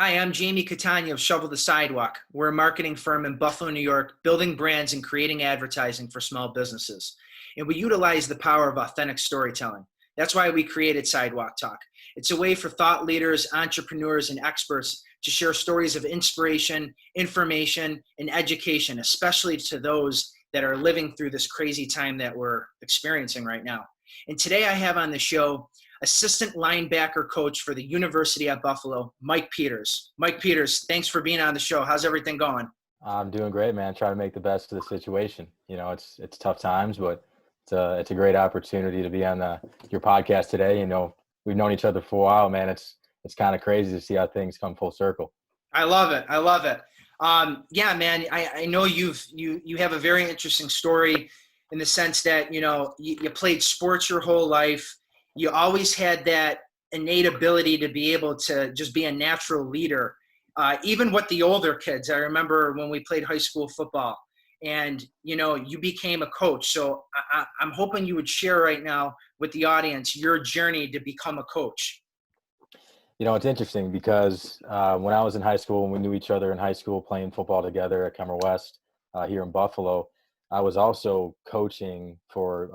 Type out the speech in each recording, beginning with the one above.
Hi, I'm Jamie Catania of Shovel the Sidewalk. We're a marketing firm in Buffalo, New York, building brands and creating advertising for small businesses. And we utilize the power of authentic storytelling. That's why we created Sidewalk Talk. It's a way for thought leaders, entrepreneurs, and experts to share stories of inspiration, information, and education, especially to those that are living through this crazy time that we're experiencing right now. And today I have on the show assistant linebacker coach for the University at Buffalo, Mike Peters. Mike Peters, thanks for being on the show. How's everything going? I'm doing great, man. Trying to make the best of the situation. It's tough times, but it's a great opportunity to be on your podcast today. We've known each other for a while, man. It's kind of crazy to see how things come full circle. I love it. I love it. Yeah, man. I know you have a very interesting story in the sense that you played sports your whole life. You always had that innate ability to be able to just be a natural leader. Even with the older kids, I remember when we played high school football and, you became a coach. So I'm hoping you would share right now with the audience your journey to become a coach. It's interesting because when I was in high school and we knew each other in high school playing football together at Kemmer West here in Buffalo, I was also coaching for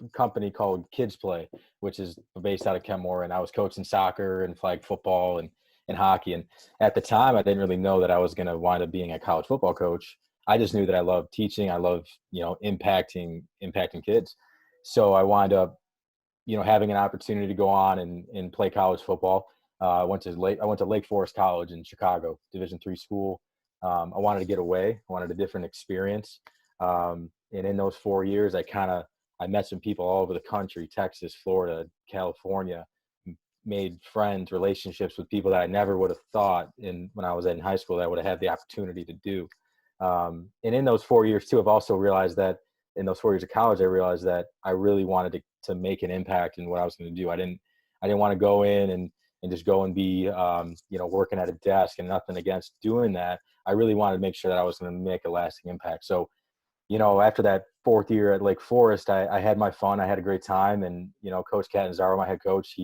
a company called Kids Play, which is based out of Kenmore, and I was coaching soccer and flag football and hockey. And at the time, I didn't really know that I was going to wind up being a college football coach. I just knew that I loved teaching. I love impacting kids. So I wind up having an opportunity to go on and play college football. I went to Lake Forest College in Chicago, Division III school. I wanted to get away. I wanted a different experience. And in those 4 years, I met some people all over the country, Texas, Florida, California, made friends, relationships with people that I never would have thought when I was in high school that I would have had the opportunity to do. And in those 4 years too, I've also realized that in those 4 years of college, I realized that I really wanted to make an impact in what I was going to do. I didn't want to go in and just go and be, working at a desk, and nothing against doing that. I really wanted to make sure that I was going to make a lasting impact. So, after that 4th year at Lake Forest, I had my fun. I had a great time. And, Coach Catanzaro, my head coach,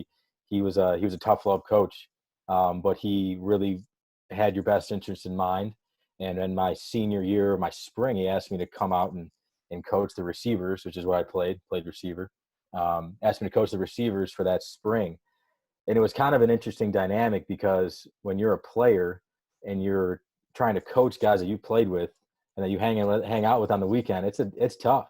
he was a tough love coach, but he really had your best interest in mind. And in my senior year, my spring, he asked me to come out and coach the receivers, which is what I played receiver. Asked me to coach the receivers for that spring. And it was kind of an interesting dynamic because when you're a player and you're trying to coach guys that you played with and that you hang out with on the weekend, it's tough.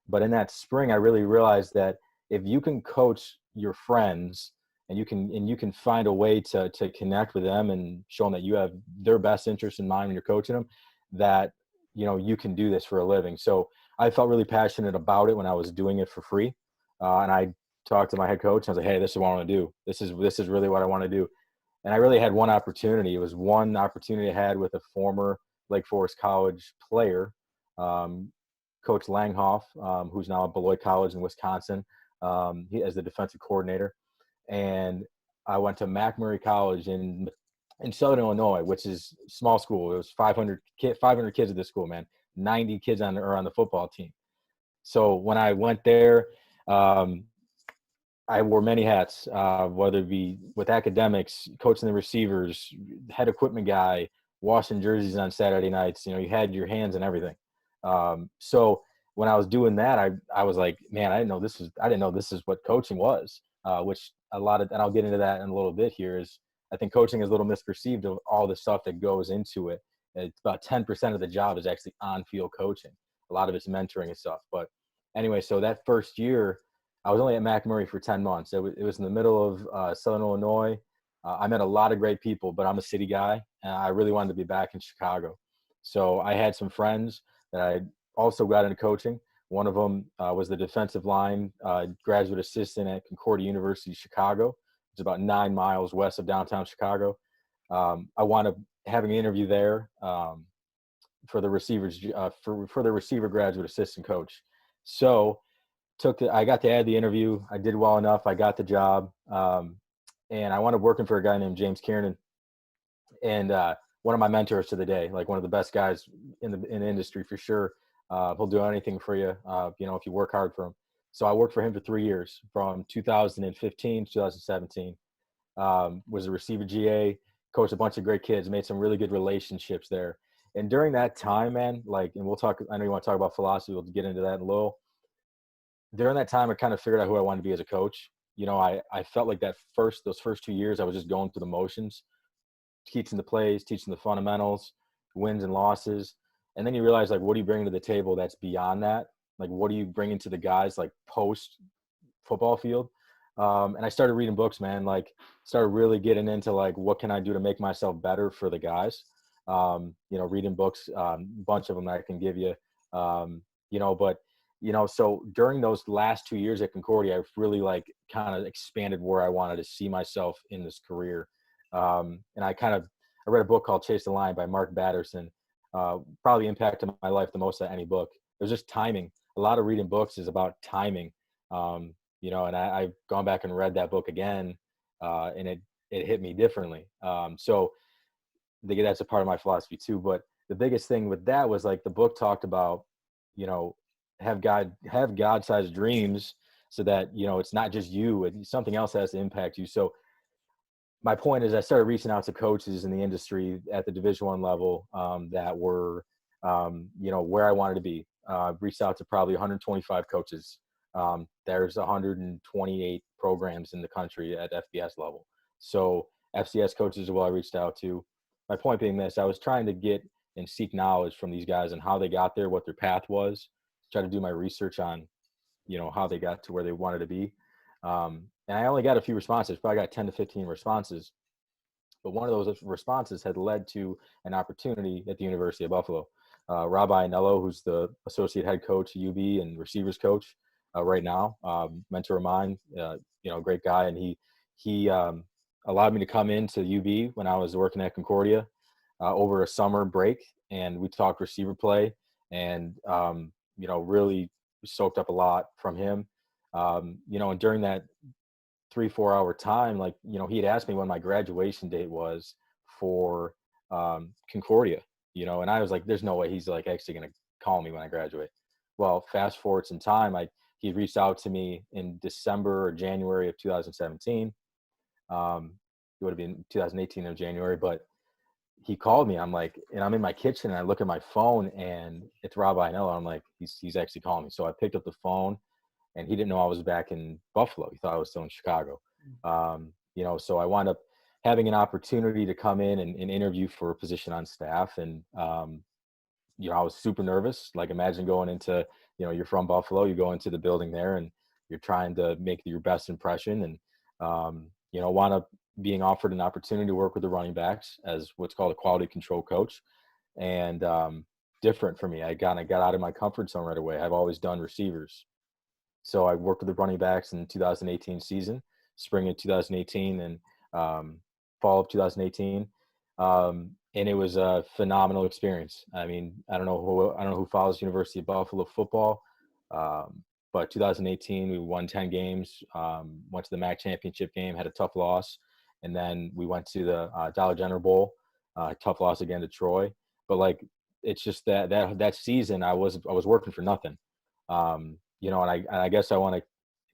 But in that spring, I really realized that if you can coach your friends and you can find a way to connect with them and show them that you have their best interest in mind when you're coaching them, that you can do this for a living. So I felt really passionate about it when I was doing it for free, and I talked to my head coach. And I was like, "Hey, this is what I want to do. This is really what I want to do." And I really had one opportunity. It was one opportunity I had with a former Lake Forest College player, Coach Langhoff, who's now at Beloit College in Wisconsin, as the defensive coordinator. And I went to McMurray College in Southern Illinois, which is a small school. It was 500 kids at this school, man. 90 kids on the football team. So when I went there, I wore many hats, whether it be with academics, coaching the receivers, head equipment guy, washing jerseys on Saturday nights. You had your hands in everything. So when I was doing that, I was like, man, I didn't know this is what coaching was, which and I'll get into that in a little bit here, is I think coaching is a little misperceived of all the stuff that goes into it. It's about 10% of the job is actually on-field coaching. A lot of it's mentoring and stuff. But anyway, so that first year, I was only at McMurray for 10 months. It was in the middle of Southern Illinois. I met a lot of great people, but I'm a city guy, and I really wanted to be back in Chicago. So I had some friends that I also got into coaching. One of them was the defensive line graduate assistant at Concordia University, Chicago. It's about 9 miles west of downtown Chicago. I wound up having an interview there for the receivers for the receiver graduate assistant coach. So I got to add the interview. I did well enough. I got the job, and I wound up working for a guy named James Kiernan, and one of my mentors to the day, like one of the best guys in the industry for sure. He'll do anything for you, if you work hard for him. So I worked for him for 3 years, from 2015 to 2017. Was a receiver GA, coached a bunch of great kids, made some really good relationships there. And during that time, man, like, and we'll talk, I know you want to talk about philosophy. We'll get into that in a little. During that time, I kind of figured out who I wanted to be as a coach. I felt like those first 2 years, I was just going through the motions, teaching the plays, teaching the fundamentals, wins and losses. And then you realize, like, what are you bringing to the table that's beyond that? Like, what are you bringing to the guys, like, post football field? And I started reading books, man, like started really getting into, like, what can I do to make myself better for the guys? Reading books, bunch of them that I can give you, so during those last 2 years at Concordia, I've really, like, kind of expanded where I wanted to see myself in this career. And I read a book called Chase the Lion by Mark Batterson. Probably impacted my life the most of any book. It was just timing. A lot of reading books is about timing. And I've gone back and read that book again, and it hit me differently. So that's a part of my philosophy too. But the biggest thing with that was, like, the book talked about, have God-sized dreams, so that, it's not just you, something else has to impact you. So my point is, I started reaching out to coaches in the industry at the Division I level, that were, where I wanted to be. Reached out to probably 125 coaches. There's 128 programs in the country at FBS level. So FCS coaches is what I reached out to. My point being this: I was trying to get and seek knowledge from these guys and how they got there, what their path was, try to do my research on, how they got to where they wanted to be. And I only got a few responses, probably got 10 to 15 responses. But one of those responses had led to an opportunity at the University of Buffalo. Rabbi Anello, who's the associate head coach at UB and receivers coach right now, mentor of mine, great guy. And he allowed me to come into UB when I was working at Concordia over a summer break. And we talked receiver play, and, really soaked up a lot from him. And during that 3-4 hour time, like, he had asked me when my graduation date was for Concordia, and I was like, there's no way he's, like, actually going to call me when I graduate. Well, fast forward some time, he reached out to me in December or January of 2017. It would have been 2018 of January, but he called me. I'm like, and I'm in my kitchen and I look at my phone and it's Rabbi Anello. I'm like, he's actually calling me. So I picked up the phone, and he didn't know I was back in Buffalo. He thought I was still in Chicago. So I wound up having an opportunity to come in and interview for a position on staff. And, I was super nervous. Like, imagine going into, you're from Buffalo, you go into the building there and you're trying to make your best impression. And, wound up being offered an opportunity to work with the running backs as what's called a quality control coach. And different for me. I got out of my comfort zone right away. I've always done receivers. So I worked with the running backs in 2018 season, spring of 2018 and fall of 2018. And it was a phenomenal experience. I mean, I don't know who follows University of Buffalo football, but 2018 we won 10 games, went to the MAC championship game, had a tough loss, and then we went to the Dollar General Bowl, tough loss again to Troy. But, like, it's just that season I was working for nothing. And I guess I want to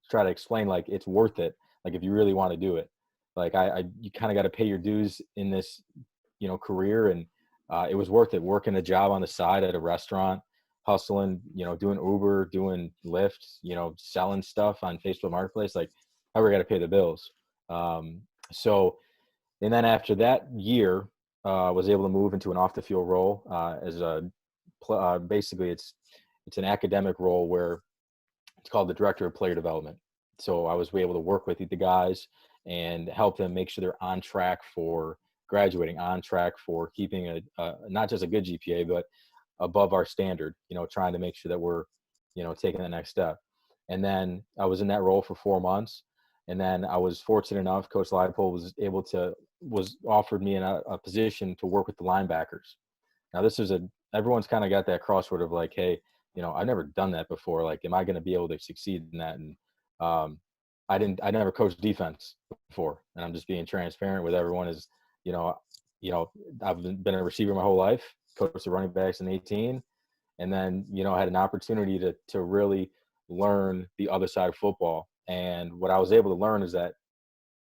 try to explain, like, it's worth it. Like, if you really want to do it, like, you kind of got to pay your dues in this, career. And it was worth it. Working a job on the side at a restaurant, hustling, doing Uber, doing Lyft, selling stuff on Facebook Marketplace. Like, I got to pay the bills. And then after that year, was able to move into an off the field role basically it's an academic role where it's called the director of player development. So I was able to work with the guys and help them make sure they're on track for graduating, on track for keeping not just a good GPA, but above our standard, trying to make sure that we're, taking the next step. And then I was in that role for 4 months. And then I was fortunate enough, Coach Leipold was offered me a position to work with the linebackers. Now, everyone's kind of got that crossword of, like, hey, I've never done that before. Like, am I going to be able to succeed in that? And I never coached defense before, and I'm just being transparent with everyone. I've been a receiver my whole life, coached the running backs in 18, and then, had an opportunity to really learn the other side of football. And what I was able to learn is that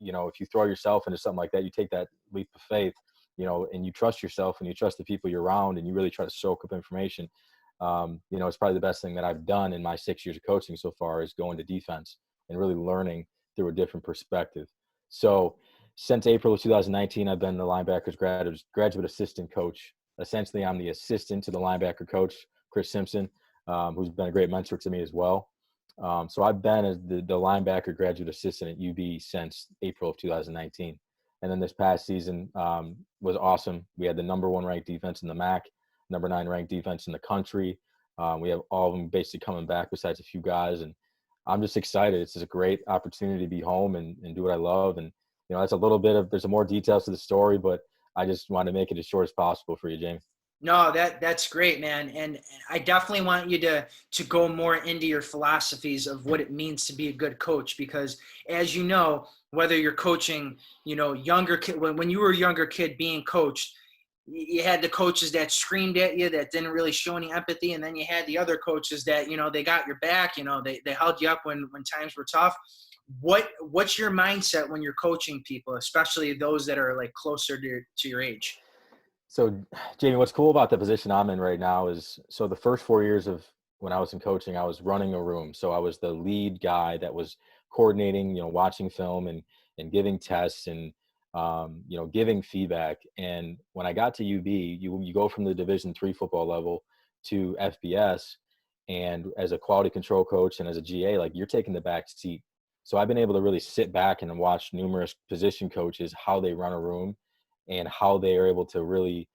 if you throw yourself into something like that, you take that leap of faith, and you trust yourself and you trust the people you're around and you really try to soak up information. It's probably the best thing that I've done in my 6 years of coaching so far is going to defense and really learning through a different perspective. So since April of 2019, I've been the linebackers graduate assistant coach. Essentially, I'm the assistant to the linebacker coach, Chris Simpson, who's been a great mentor to me as well. So I've been as the linebacker graduate assistant at UB since April of 2019. And then this past season was awesome. We had the number 1 ranked defense in the MAC, number 9 ranked defense in the country. We have all of them basically coming back besides a few guys. And I'm just excited. It's just a great opportunity to be home and do what I love. And, that's a little bit of, there's some more details to the story, but I just want to make it as short as possible for you, Jamie. No, that's great, man. And I definitely want you to go more into your philosophies of what it means to be a good coach, because as you know, whether you're coaching, younger kid, when you were a younger kid being coached, you had the coaches that screamed at you, that didn't really show any empathy. And then you had the other coaches that, they got your back, they held you up when times were tough. What's your mindset when you're coaching people, especially those that are like closer to your age? So, Jamie, what's cool about the position I'm in right now is, so the first 4 years of when I was in coaching, I was running a room. So I was the lead guy that was coordinating, watching film and giving tests and, giving feedback. And when I got to UB, you go from the Division III football level to FBS, and as a quality control coach and as a GA, like, you're taking the back seat. So I've been able to really sit back and watch numerous position coaches, how they run a room and how they are able to really,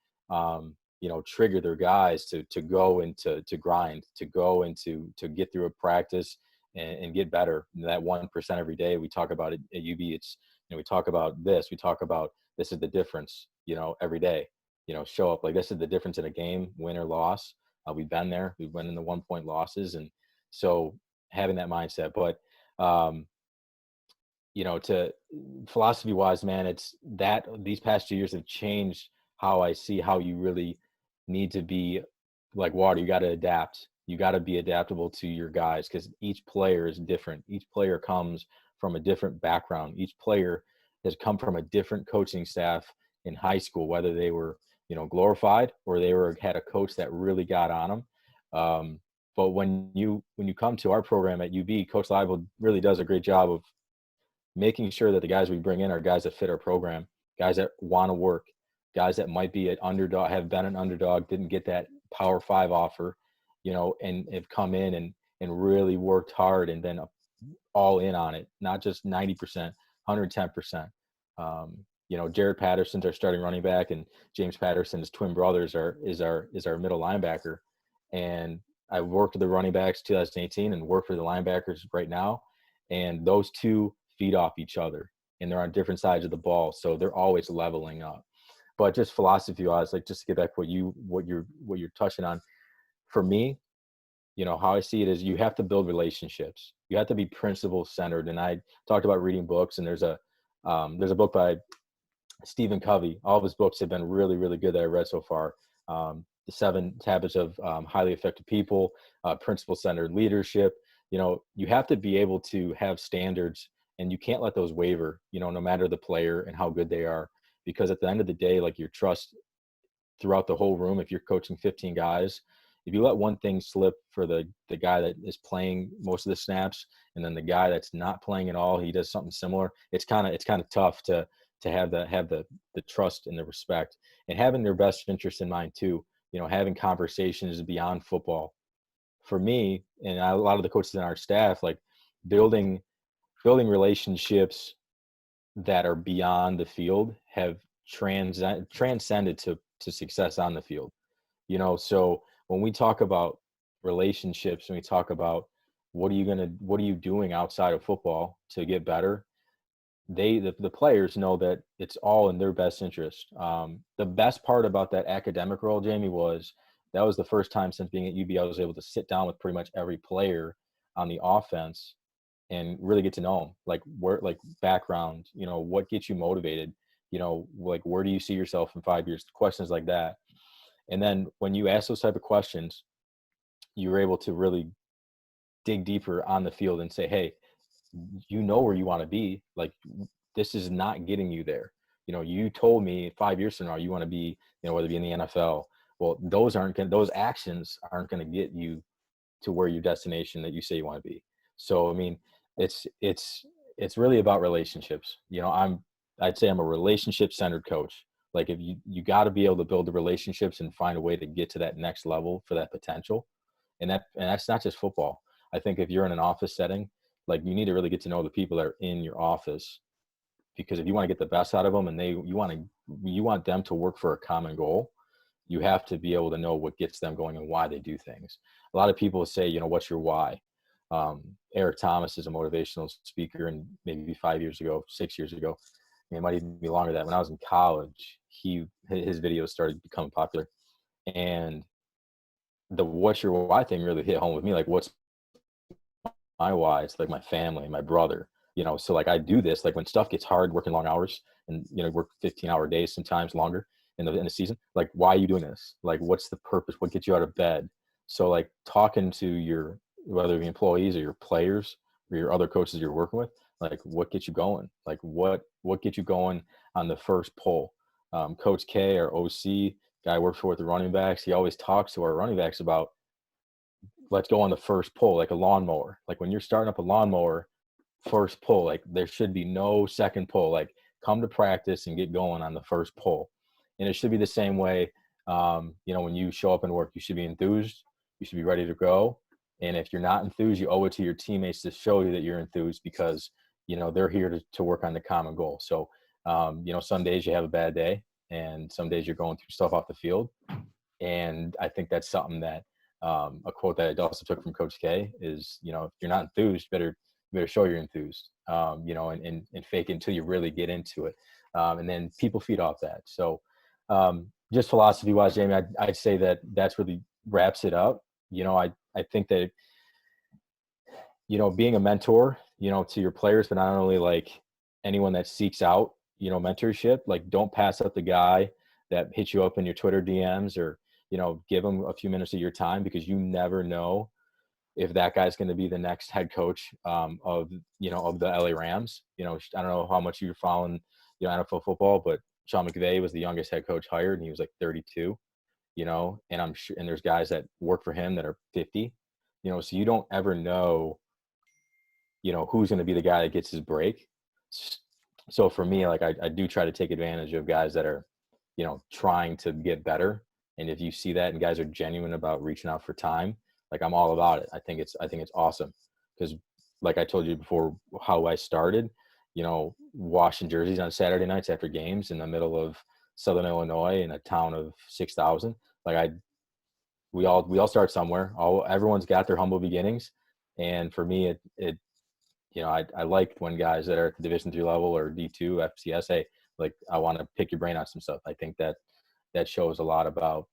trigger their guys to go and to grind, to go and to get through a practice and get better. And that 1% every day we talk about it at UB. It's, we talk about this. We talk about this is the difference, every day. Show up like this is the difference in a game, win or loss. We've been there. We've been in the 1-point losses, and so having that mindset. But to philosophy wise, man, it's that these past 2 years have changed how I see how you really need to be like water. You got to adapt. You got to be adaptable to your guys, because each player is different. Each player comes from a different background. Each player has come from a different coaching staff in high school, whether they were, glorified or they had a coach that really got on them. But when you come to our program at UB, Coach Live really does a great job of making sure that the guys we bring in are guys that fit our program, guys that want to work, guys that might be an underdog, have been an underdog, didn't get that Power 5 offer, and have come in and really worked hard and been all in on it, not just 90%, 110%. Jared Patterson's our starting running back, and James Patterson's twin brothers is our middle linebacker. And I worked with the running backs 2018 and work for the linebackers right now. And those two feed off each other, and they're on different sides of the ball, so they're always leveling up. But just philosophy wise, like, just to get back what you're touching on, for me, how I see it is you have to build relationships. You have to be principle centered. And I talked about reading books, and there's a book by Stephen Covey. All of his books have been really, really good that I read so far. The 7 Habits of Highly Effective People, Principle Centered Leadership. You have to be able to have standards, and you can't let those waver, no matter the player and how good they are, because at the end of the day, like, your trust throughout the whole room, if you're coaching 15 guys, if you let one thing slip for the guy that is playing most of the snaps, and then the guy that's not playing at all, he does something similar, it's kind of tough to have the trust and the respect, and having their best interest in mind too, having conversations beyond football. For me, and a lot of the coaches in our staff, like, building relationships that are beyond the field have transcended to success on the field. So when we talk about relationships, and we talk about what are you doing outside of football to get better, the players know that it's all in their best interest. The best part about that academic role, Jamie, was that was the first time since being at UB I was able to sit down with pretty much every player on the offense and really get to know them, like, background, what gets you motivated, like, where do you see yourself in 5 years, questions like that. And then when you ask those type of questions, you're able to really dig deeper on the field and say, hey, where you want to be. Like, this is not getting you there. You told me 5 years from now you want to be, whether it be in the NFL. Well, those actions aren't going to get you to where your destination that you say you want to be. So, I mean, it's really about relationships. I'd say I'm a relationship centered coach. Like, if you got to be able to build the relationships and find a way to get to that next level for that potential. And that's not just football. I think if you're in an office setting, like, you need to really get to know the people that are in your office, because if you want to get the best out of them and you want them to work for a common goal, you have to be able to know what gets them going and why they do things. A lot of people say, what's your why? Eric Thomas is a motivational speaker, and maybe 5 years ago, 6 years ago, it might even be longer than that. When I was in college, his videos started becoming popular, and the "what's your why" thing really hit home with me. Like, what's my why? It's like my family, my brother. So like, I do this, like, when stuff gets hard, working long hours, and work 15-hour days, sometimes longer in the season. Like, why are you doing this? Like, what's the purpose? What gets you out of bed? So like, talking to whether it be employees or your players or your other coaches you're working with, like, what gets you going? Like, what gets you going on the first pull? Coach K, our OC guy I works for with the running backs, he always talks to our running backs about, let's go on the first pull, like a lawnmower. Like, when you're starting up a lawnmower, first pull, like, there should be no second pull. Like, come to practice and get going on the first pull. And it should be the same way. When you show up and work, you should be enthused. You should be ready to go. And if you're not enthused, you owe it to your teammates to show you that you're enthused, because they're here to work on the common goal. So some days you have a bad day, and some days you're going through stuff off the field. And I think that's something that a quote that I also took from Coach K is, if you're not enthused, you better show you're enthused, and fake it until you really get into it. And then people feed off that. So just philosophy wise, Jamie, I'd say that's really wraps it up. I think that, being a mentor, to your players, but not only like anyone that seeks out, mentorship, like, don't pass up the guy that hits you up in your Twitter DMs, or, give them a few minutes of your time, because you never know if that guy's going to be the next head coach of the LA Rams. I don't know how much you're following, NFL football, but Sean McVay was the youngest head coach hired, and he was like 32, and I'm sure, and there's guys that work for him that are 50, so you don't ever know, who's going to be the guy that gets his break. So for me, like, I do try to take advantage of guys that are, trying to get better. And if you see that and guys are genuine about reaching out for time, like, I'm all about it. I think it's awesome, because, like I told you before, how I started, washing jerseys on Saturday nights after games in the middle of Southern Illinois in a town of 6,000. Like, we all start somewhere. Everyone's got their humble beginnings. And for me, I liked when guys that are at the Division III level or D2 FCS say, like, I want to pick your brain on some stuff. I think that shows a lot about,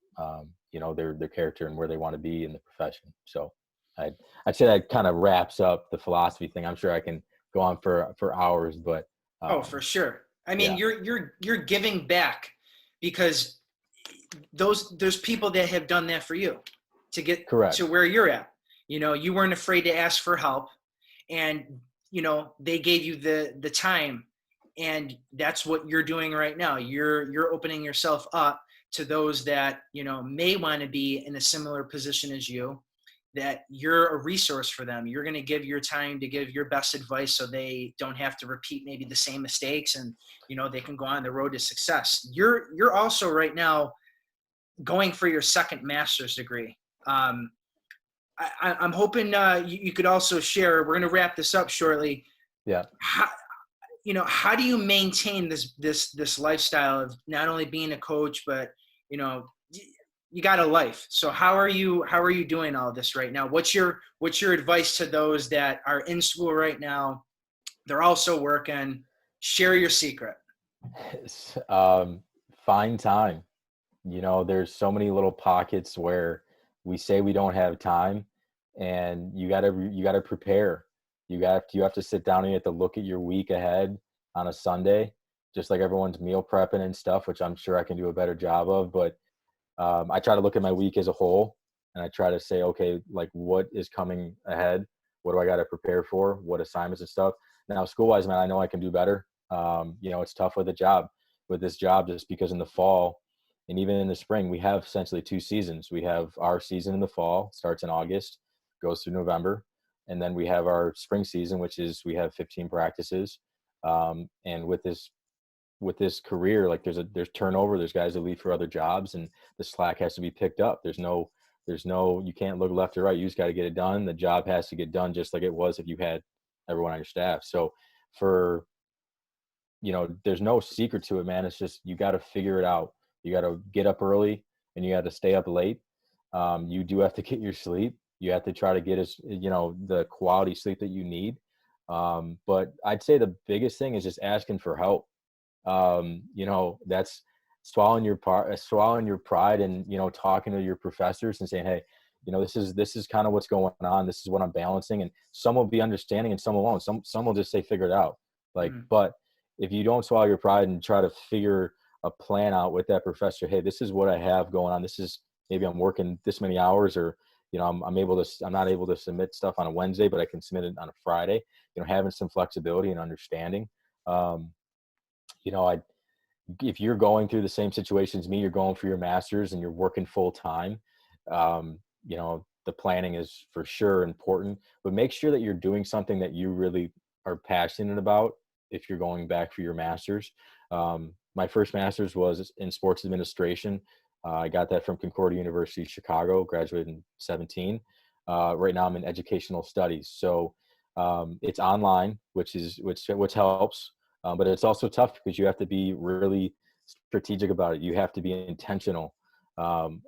their character and where they want to be in the profession. So I'd say that kind of wraps up the philosophy thing. I'm sure I can go on for hours, but for sure. I mean, yeah. you're giving back, because there's people that have done that for you to get Correct. to where you're at. You weren't afraid to ask for help, and they gave you the time, and that's what you're doing right now. You're opening yourself up to those that may want to be in a similar position as you, that you're a resource for them. You're going to give your time to give your best advice, so they don't have to repeat maybe the same mistakes, and they can go on the road to success. You're also right now going for your second master's degree. I'm hoping you could also share. We're going to wrap this up shortly. Yeah. How do you maintain this lifestyle of not only being a coach, but you got a life. So how are you doing all this right now? What's your advice to those that are in school right now? They're also working. Share your secret. Find time. There's so many little pockets where we say we don't have time, and you gotta prepare. You have to sit down and you have to look at your week ahead on a Sunday, just like everyone's meal prepping and stuff, which I'm sure I can do a better job of. But I try to look at my week as a whole, and I try to say, okay, like, what is coming ahead? What do I got to prepare for? What assignments and stuff? Now, school-wise, man, I know I can do better. It's tough with this job, just because in the fall and even in the spring, we have essentially 2 seasons. We have our season in the fall, starts in August, goes through November. And then we have our spring season, which is we have 15 practices. And with this career, like there's turnover, there's guys that leave for other jobs, and the slack has to be picked up. There's no, you can't look left or right. You just got to get it done. The job has to get done just like it was if you had everyone on your staff. So there's no secret to it, man. It's just, you got to figure it out. You got to get up early and you got to stay up late. You do have to get your sleep. You have to try to get the quality sleep that you need. But I'd say the biggest thing is just asking for help. That's swallowing your pride and, talking to your professors and saying, hey, this is kind of what's going on. This is what I'm balancing. And some will be understanding and some won't. Some will just say, figure it out. But if you don't swallow your pride and try to figure a plan out with that professor, hey, this is what I have going on. This is, maybe I'm working this many hours, or, I'm not able to submit stuff on a Wednesday, but I can submit it on a Friday, having some flexibility and understanding. If you're going through the same situation as me, you're going for your master's and you're working full time, the planning is for sure important, but make sure that you're doing something that you really are passionate about. If you're going back for your master's, my first master's was in sports administration. I got that from Concordia University, Chicago, graduated in 17. Right now I'm in educational studies. So it's online, which helps. But it's also tough because you have to be really strategic about it. You have to be intentional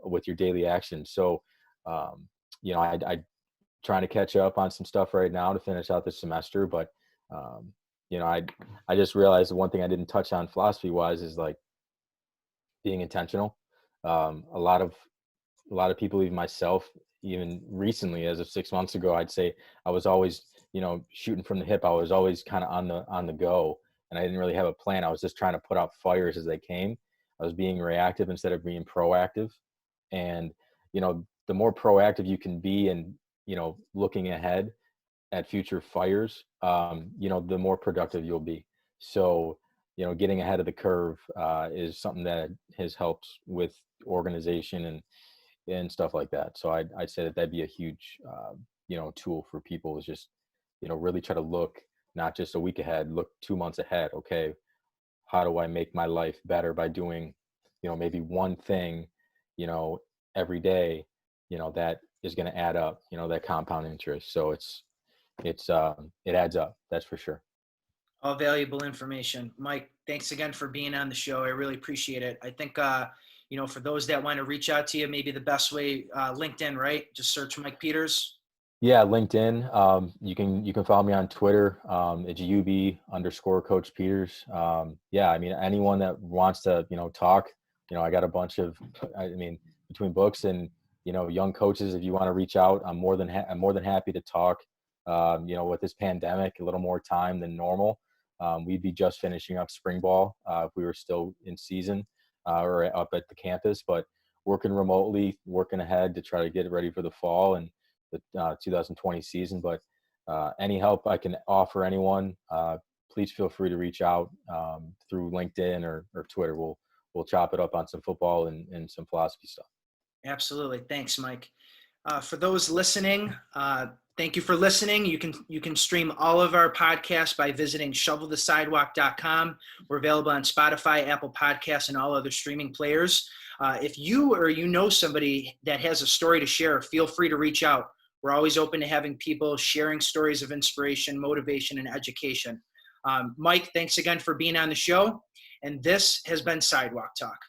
with your daily actions. So, I trying to catch up on some stuff right now to finish out this semester. But, I just realized the one thing I didn't touch on philosophy wise is like being intentional. A lot of people, even myself, even recently, as of 6 months ago, I'd say I was always, shooting from the hip. I was always kind of on the go. And I didn't really have a plan. I was just trying to put out fires as they came. I was being reactive instead of being proactive. And, the more proactive you can be and, looking ahead at future fires, the more productive you'll be. So, getting ahead of the curve is something that has helped with organization and stuff like that. So I'd say that'd be a huge, tool for people, is just, really try to look not just a week ahead, look 2 months ahead. Okay, how do I make my life better by doing, maybe one thing, every day, that is going to add up, that compound interest. So it adds up. That's for sure. All valuable information. Mike, thanks again for being on the show. I really appreciate it. I think, for those that want to reach out to you, maybe the best way, LinkedIn, right? Just search Mike Peters. Yeah, LinkedIn. You can follow me on Twitter. It's UB_Coach Peters. Anyone that wants to, talk, I got a bunch of, between books and, young coaches, if you want to reach out, I'm more than happy to talk. With this pandemic, a little more time than normal. We'd be just finishing up spring ball if we were still in season or up at the campus, but working remotely, working ahead to try to get ready for the fall and the 2020 season. But any help I can offer anyone, please feel free to reach out through LinkedIn or Twitter. We'll chop it up on some football and some philosophy stuff. Absolutely. Thanks, Mike. For those listening, thank you for listening. You can stream all of our podcasts by visiting shovelthesidewalk.com. We're available on Spotify, Apple Podcasts, and all other streaming players. If you or somebody that has a story to share, feel free to reach out. We're always open to having people sharing stories of inspiration, motivation, and education. Mike, thanks again for being on the show. And this has been Sidewalk Talk.